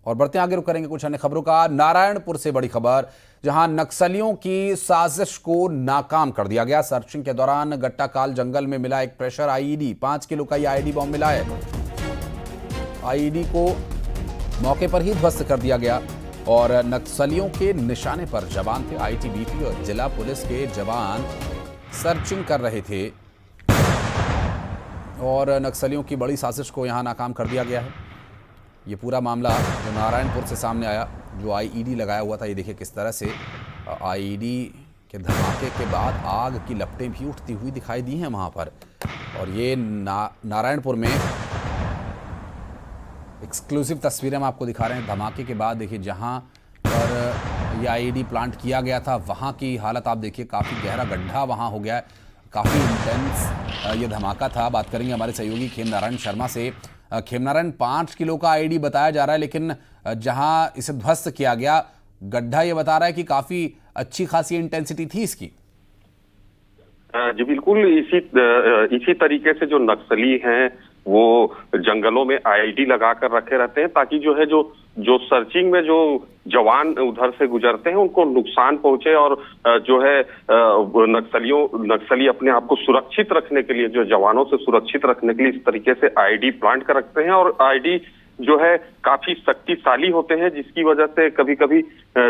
और बढ़ते आगे रुक करेंगे कुछ अन्य खबरों का। नारायणपुर से बड़ी खबर, जहां नक्सलियों की साजिश को नाकाम कर दिया गया। सर्चिंग के दौरान गट्टाकाल जंगल में मिला एक प्रेशर आईईडी, 5 किलो का यह आईईडी बॉम्ब मिला है। आईईडी को मौके पर ही ध्वस्त कर दिया गया और नक्सलियों के निशाने पर जवान थे। आईटीबीपी और जिला पुलिस के जवान सर्चिंग कर रहे थे और नक्सलियों की बड़ी साजिश को यहां नाकाम कर दिया गया है। ये पूरा मामला जो नारायणपुर से सामने आया, जो आईईडी लगाया हुआ था, ये देखिए किस तरह से आईईडी के धमाके के बाद आग की लपटें भी उठती हुई दिखाई दी हैं वहां पर। और ये नारायणपुर में एक्सक्लूसिव तस्वीरें हम आपको दिखा रहे हैं धमाके के बाद। देखिए जहां पर यह आईईडी प्लांट किया गया था वहां की हालत आप देखिए, काफ़ी गहरा गड्ढा वहां हो गया है, काफ़ी इंटेंस ये धमाका था। बात करेंगे हमारे सहयोगी खेमनारायण शर्मा से। खेमनारायण, 5 किलो का आईईडी बताया जा रहा है, लेकिन जहां इसे ध्वस्त किया गया गड्ढा ये बता रहा है कि काफ़ी अच्छी खासी इंटेंसिटी थी इसकी। जी बिल्कुल, इसी तरीके से जो नक्सली हैं वो जंगलों में आईईडी लगा कर रखे रहते हैं, ताकि जो सर्चिंग में जो जवान उधर से गुजरते हैं उनको नुकसान पहुंचे। और जो है नक्सली अपने आप को सुरक्षित रखने के लिए, जो जवानों से सुरक्षित रखने के लिए इस तरीके से आईईडी प्लांट कर रखते हैं। और आईईडी जो है काफी शक्तिशाली होते हैं, जिसकी वजह से कभी कभी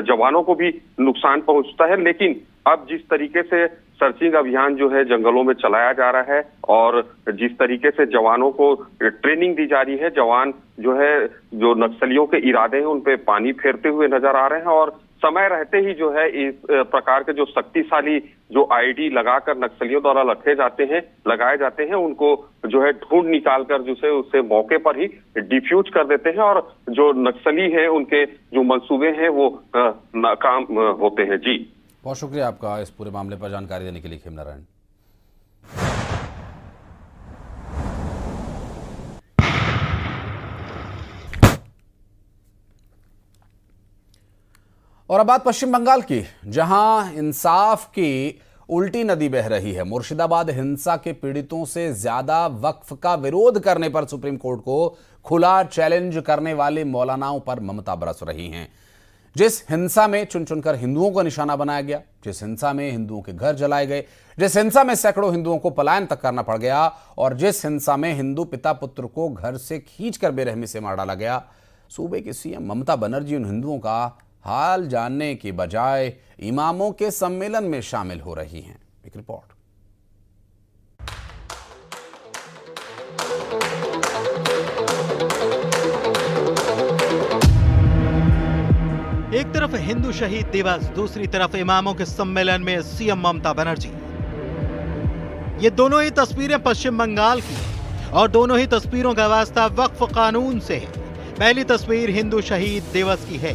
जवानों को भी नुकसान पहुंचता है। लेकिन अब जिस तरीके से सर्चिंग अभियान जो है जंगलों में चलाया जा रहा है और जिस तरीके से जवानों को ट्रेनिंग दी जा रही है, जवान जो है जो नक्सलियों के इरादे हैं उन पे पानी फेरते हुए नजर आ रहे हैं। और समय रहते ही जो है इस प्रकार के जो शक्तिशाली जो आईईडी लगाकर नक्सलियों द्वारा लगाए जाते हैं उनको जो है ढूंढ निकालकर उसे मौके पर ही डिफ्यूज कर देते हैं और जो नक्सली है उनके जो मंसूबे हैं वो नाकाम होते हैं। जी बहुत शुक्रिया आपका इस पूरे मामले पर जानकारी देने के लिए खेमनारायण। और अब बात पश्चिम बंगाल की, जहां इंसाफ की उल्टी नदी बह रही है। मुर्शिदाबाद हिंसा के पीड़ितों से ज्यादा वक्फ का विरोध करने पर सुप्रीम कोर्ट को खुला चैलेंज करने वाले मौलानाओं पर ममता बरस रही हैं। जिस हिंसा में चुन चुनकर हिंदुओं को निशाना बनाया गया, जिस हिंसा में हिंदुओं के घर जलाए गए, जिस हिंसा में सैकड़ों हिंदुओं को पलायन तक करना पड़ गया और जिस हिंसा में हिंदू पिता पुत्र को घर से खींचकर बेरहमी से मार डाला गया, सूबे की सीएम ममता बनर्जी उन हिंदुओं का हाल जानने के बजाय इमामों के सम्मेलन में शामिल हो रही हैं। एक रिपोर्ट। एक तरफ हिंदू शहीद दिवस, दूसरी तरफ इमामों के सम्मेलन में सीएम ममता बनर्जी। ये दोनों ही तस्वीरें पश्चिम बंगाल की और दोनों ही तस्वीरों का वास्ता वक्फ कानून से है। पहली तस्वीर हिंदू शहीद दिवस की है।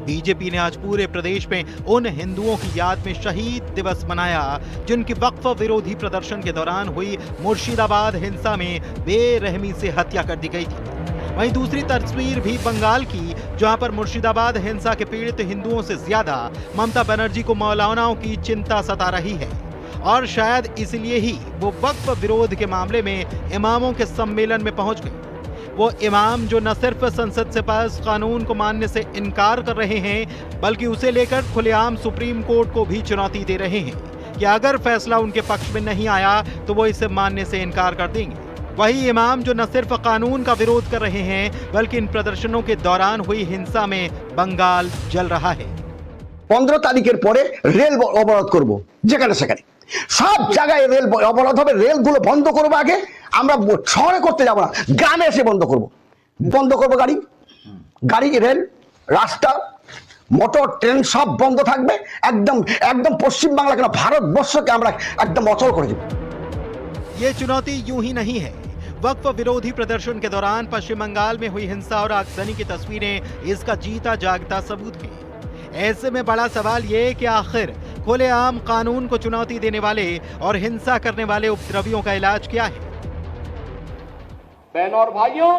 बीजेपी ने आज पूरे प्रदेश में उन हिंदुओं की याद में शहीद दिवस मनाया जिनकी वक्फ विरोधी प्रदर्शन के दौरान हुई मुर्शिदाबाद हिंसा में बेरहमी से हत्या कर दी गई थी। वहीं दूसरी तस्वीर भी बंगाल की, जहां पर मुर्शिदाबाद हिंसा के पीड़ित हिंदुओं से ज्यादा ममता बनर्जी को मौलानाओं की चिंता सता रही है। और शायद इसलिए ही वो वक्फ विरोध के मामले में इमामों के सम्मेलन में पहुंच गए। वो इमाम जो न सिर्फ संसद से पास कानून को मानने से इनकार कर रहे हैं, बल्कि उसे लेकर खुलेआम सुप्रीम कोर्ट को भी चुनौती दे रहे हैं कि अगर फैसला उनके पक्ष में नहीं आया तो वो इसे मानने से इनकार कर देंगे। वही इमाम जो न सिर्फ कानून का विरोध कर रहे हैं, बल्कि इन प्रदर्शनों के दौरान हुई हिंसा में बंगाल जल रहा है। 15 তারিখের পরে রেল অবরোধ করব, যেখানে সেখানে সব জায়গায় রেল অবরোধ হবে। রেলগুলো বন্ধ করব, আগে আমরা শহরে করতে যাব না, গ্রামে এসে বন্ধ করব। গাড়ি রেল রাস্তা মোটর ট্রেন সব বন্ধ থাকবে। একদম পশ্চিম বাংলা কেন ভারতবর্ষকে আমরা একদম অচল করে দেব। ये चुनौती यूं ही नहीं है। वक्फ विरोधी प्रदर्शन के दौरान पश्चिम बंगाल में हुई हिंसा और आगजनी की तस्वीरें इसका जीता जागता सबूत हैं। ऐसे में बड़ा सवाल ये कि आखिर खुलेआम कानून को चुनौती देने वाले और हिंसा करने वाले उपद्रवियों का इलाज क्या है। बहनों और भाइयों,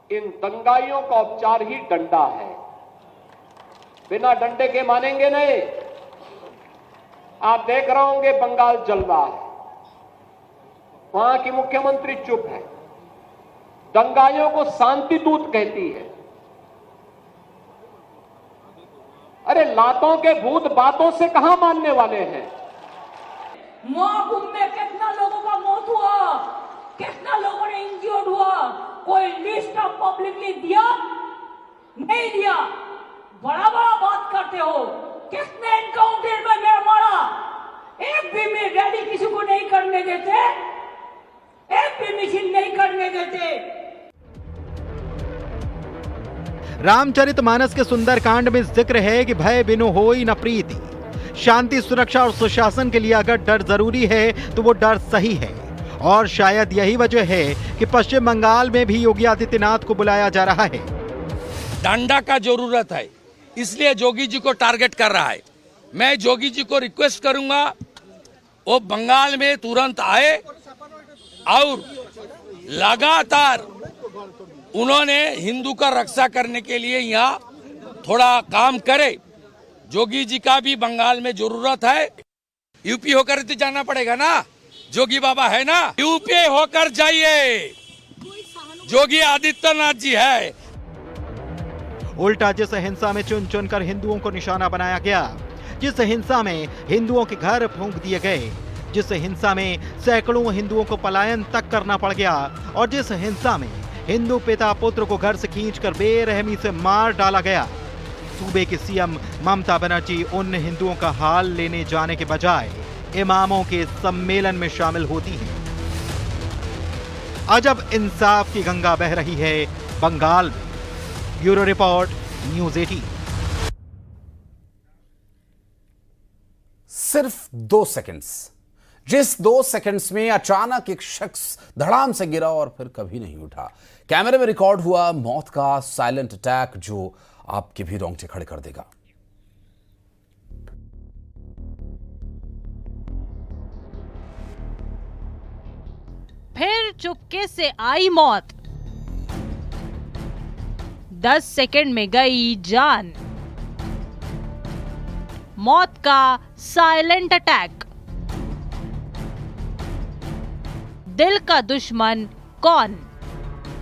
इन दंगाइयों का उपचार ही डंडा है। बिना डंडे के मानेंगे नहीं। आप देख रहे होंगे बंगाल जल रहा है, वहां की मुख्यमंत्री चुप है, दंगाइयों को शांति दूत कहती है। लातों के भूत बातों से कहां मानने वाले हैं। महाकुंभ में कितना लोगों का मौत हुआ, कितना लोगों ने इंजर्ड हुआ, कोई लिस्ट ऑफ पब्लिकली दिया? नहीं दिया। बड़ा बड़ा बात करते हो, किसने एनकाउंटर में मैं मारा? एक भी में रैली किसी को नहीं करने देते, एक भी मिছিল नहीं करने देते। रामचरितमानस के सुंदरकांड में जिक्र है कि भय बिनु होई न प्रीति। शांति, सुरक्षा और सुशासन के लिए अगर डर जरूरी है तो वो डर सही है, और शायद यही वजह है कि पश्चिम बंगाल में भी योगी आदित्यनाथ को बुलाया जा रहा है। डंडा का जरूरत है, इसलिए जोगी जी को टारगेट कर रहा है। मैं जोगी जी को रिक्वेस्ट करूंगा वो बंगाल में तुरंत आए और लगातार उन्होंने हिंदू का रक्षा करने के लिए यहाँ थोड़ा काम करे। जोगी जी का भी बंगाल में जरूरत है। यूपी होकर तो जाना पड़ेगा ना, जोगी बाबा है ना, यूपी होकर जाइए, जोगी आदित्यनाथ जी है। उल्टा जिस हिंसा में चुन चुन कर हिंदुओं को निशाना बनाया गया, जिस हिंसा में हिंदुओं के घर फूंक दिए गए, जिस हिंसा में सैकड़ों हिंदुओं को पलायन तक करना पड़ गया, और जिस हिंसा में हिंदू पिता पुत्र को घर से खींचकर बेरहमी से मार डाला गया, सूबे की सीएम ममता बनर्जी उन हिंदुओं का हाल लेने जाने के बजाय इमामों के सम्मेलन में शामिल होती हैं। अजब इंसाफ की गंगा बह रही है बंगाल में। Bureau report, news 18। सिर्फ 2 सेकंड्स, जिस 2 सेकंड्स में अचानक एक शख्स धड़ाम से गिरा और फिर कभी नहीं उठा। कैमरे में रिकॉर्ड हुआ मौत का साइलेंट अटैक जो आपके भी रोंगटे खड़े कर देगा। फिर चुपके से आई मौत, 10 सेकंड में गई जान। मौत का साइलेंट अटैक। दिल का दुश्मन कौन?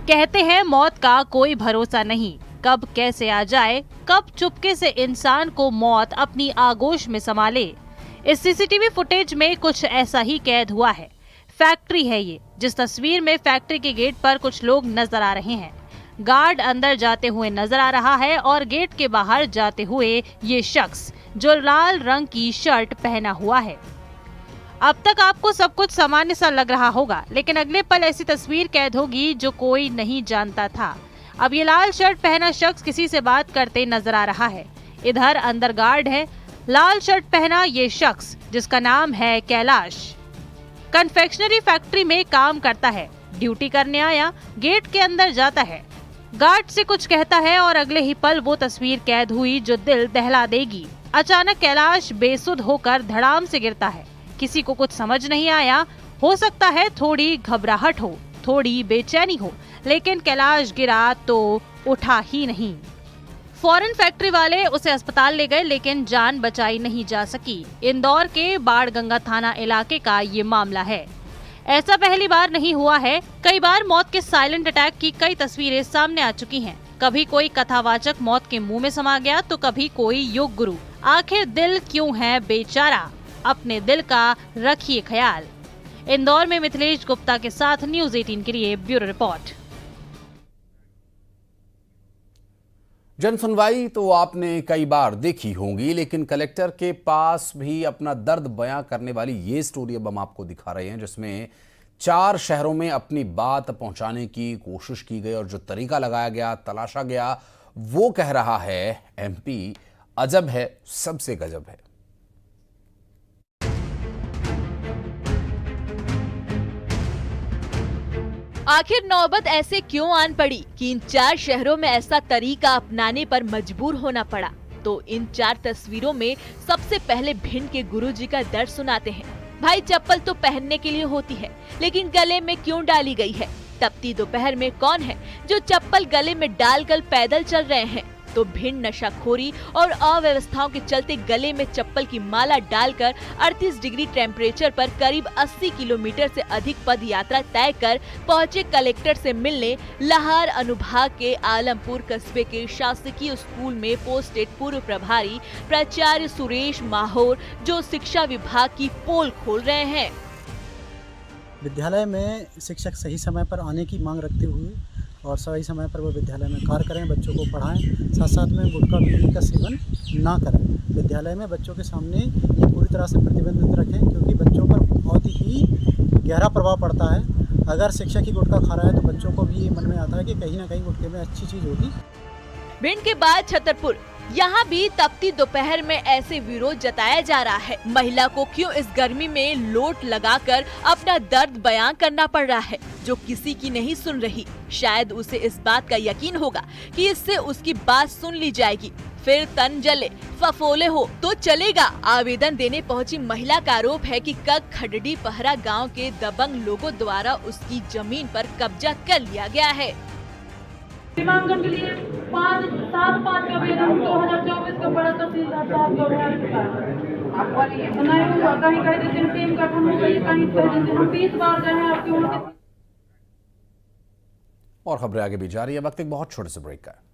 कहते हैं मौत का कोई भरोसा नहीं, कब कैसे आ जाए, कब चुपके से इंसान को मौत अपनी आगोश में संभाले। इस सीसीटीवी फुटेज में कुछ ऐसा ही कैद हुआ है। फैक्ट्री है ये, जिस तस्वीर में फैक्ट्री के गेट पर कुछ लोग नजर आ रहे हैं। गार्ड अंदर जाते हुए नजर आ रहा है और गेट के बाहर जाते हुए ये शख्स जो लाल रंग की शर्ट पहना हुआ है। अब तक आपको सब कुछ सामान्य सा लग रहा होगा, लेकिन अगले पल ऐसी तस्वीर कैद होगी जो कोई नहीं जानता था। अब ये लाल शर्ट पहना शख्स किसी से बात करते नजर आ रहा है। इधर अंदर गार्ड है। लाल शर्ट पहना ये शख्स जिसका नाम है कैलाश, कन्फेक्शनरी फैक्ट्री में काम करता है। ड्यूटी करने आया, गेट के अंदर जाता है, गार्ड से कुछ कहता है और अगले ही पल वो तस्वीर कैद हुई जो दिल दहला देगी। अचानक कैलाश बेसुध होकर धड़ाम से गिरता है। किसी को कुछ समझ नहीं आया। हो सकता है थोड़ी घबराहट हो, थोड़ी बेचैनी हो, लेकिन कैलाश गिरा तो उठा ही नहीं। फौरन फैक्ट्री वाले उसे अस्पताल ले गए, लेकिन जान बचाई नहीं जा सकी। इंदौर के बाणगंगा थाना इलाके का ये मामला है। ऐसा पहली बार नहीं हुआ है। कई बार मौत के साइलेंट अटैक की कई तस्वीरें सामने आ चुकी हैं। कभी कोई कथावाचक मौत के मुंह में समा गया तो कभी कोई योग गुरु। आखिर दिल क्यों है बेचारा? अपने दिल का रखिए ख्याल। इंदौर में मिथिलेश गुप्ता के साथ न्यूज़ 18 के लिए ब्यूरो रिपोर्ट। जन सुनवाई तो आपने कई बार देखी होंगी, लेकिन कलेक्टर के पास भी अपना दर्द बयां करने वाली ये स्टोरी अब हम आपको दिखा रहे हैं, जिसमें 4 शहरों में अपनी बात पहुंचाने की कोशिश की गई और जो तरीका लगाया गया, तलाशा गया, वो कह रहा है एमपी अजब है, सबसे गजब है। आखिर नौबत ऐसे क्यों आन पड़ी कि इन 4 शहरों में ऐसा तरीका अपनाने पर मजबूर होना पड़ा? तो इन 4 तस्वीरों में सबसे पहले भिंड के गुरुजी का दर्द सुनाते हैं। भाई चप्पल तो पहनने के लिए होती है, लेकिन गले में क्यों डाली गई है? तपती दोपहर में कौन है जो चप्पल गले में डालकर पैदल चल रहे हैं? तो भिंड नशाखोरी और अव्यवस्थाओं के चलते गले में चप्पल की माला डालकर 38 डिग्री टेम्परेचर पर करीब 80 किलोमीटर से अधिक पद यात्रा तय कर पहुंचे कलेक्टर से मिलने लाहौर अनुभाग के आलमपुर कस्बे के शासकीय स्कूल में पोस्टेड पूर्व प्रभारी प्राचार्य सुरेश माहौर, जो शिक्षा विभाग की पोल खोल रहे हैं। विद्यालय में शिक्षक सही समय पर आने की मांग रखते हुए और सही समय पर वो विद्यालय में कार्य करें, बच्चों को पढ़ाएं, साथ साथ में गुटखा बीड़ी का सेवन ना करें। विद्यालय में बच्चों के सामने ये पूरी तरह से प्रतिबंधित रखें, क्योंकि बच्चों पर बहुत ही गहरा प्रभाव पड़ता है। अगर शिक्षक ही गुटखा खा रहा है तो बच्चों को भी ये मन में आता है कि कहीं ना कहीं गुटखे में अच्छी चीज़ होगी। भिंड के बाद छतरपुर, यहाँ भी तपती दोपहर में ऐसे विरोध जताया जा रहा है। महिला को क्यों इस गर्मी में लोट लगाकर अपना दर्द बयां करना पड़ रहा है, जो किसी की नहीं सुन रही। शायद उसे इस बात का यकीन होगा कि इससे उसकी बात सुन ली जाएगी, फिर तन जले फफोले हो तो चलेगा। आवेदन देने पहुंची महिला का आरोप है कि कग खडडी पहरा गांव के दबंग लोगों द्वारा उसकी जमीन पर कब्जा कर लिया गया है। सीमांकन के लिए 5/7/5 का वेतन 2024 का बड़ा तहसीलदार साहब को नहीं हुआ। कहीं कहीं टीम गठन हो गई, कहीं हम 20 बार गए हैं आपके वहाँ। और खबरें आगे भी जारी है, वक्त एक बहुत छोटे से ब्रेक का है।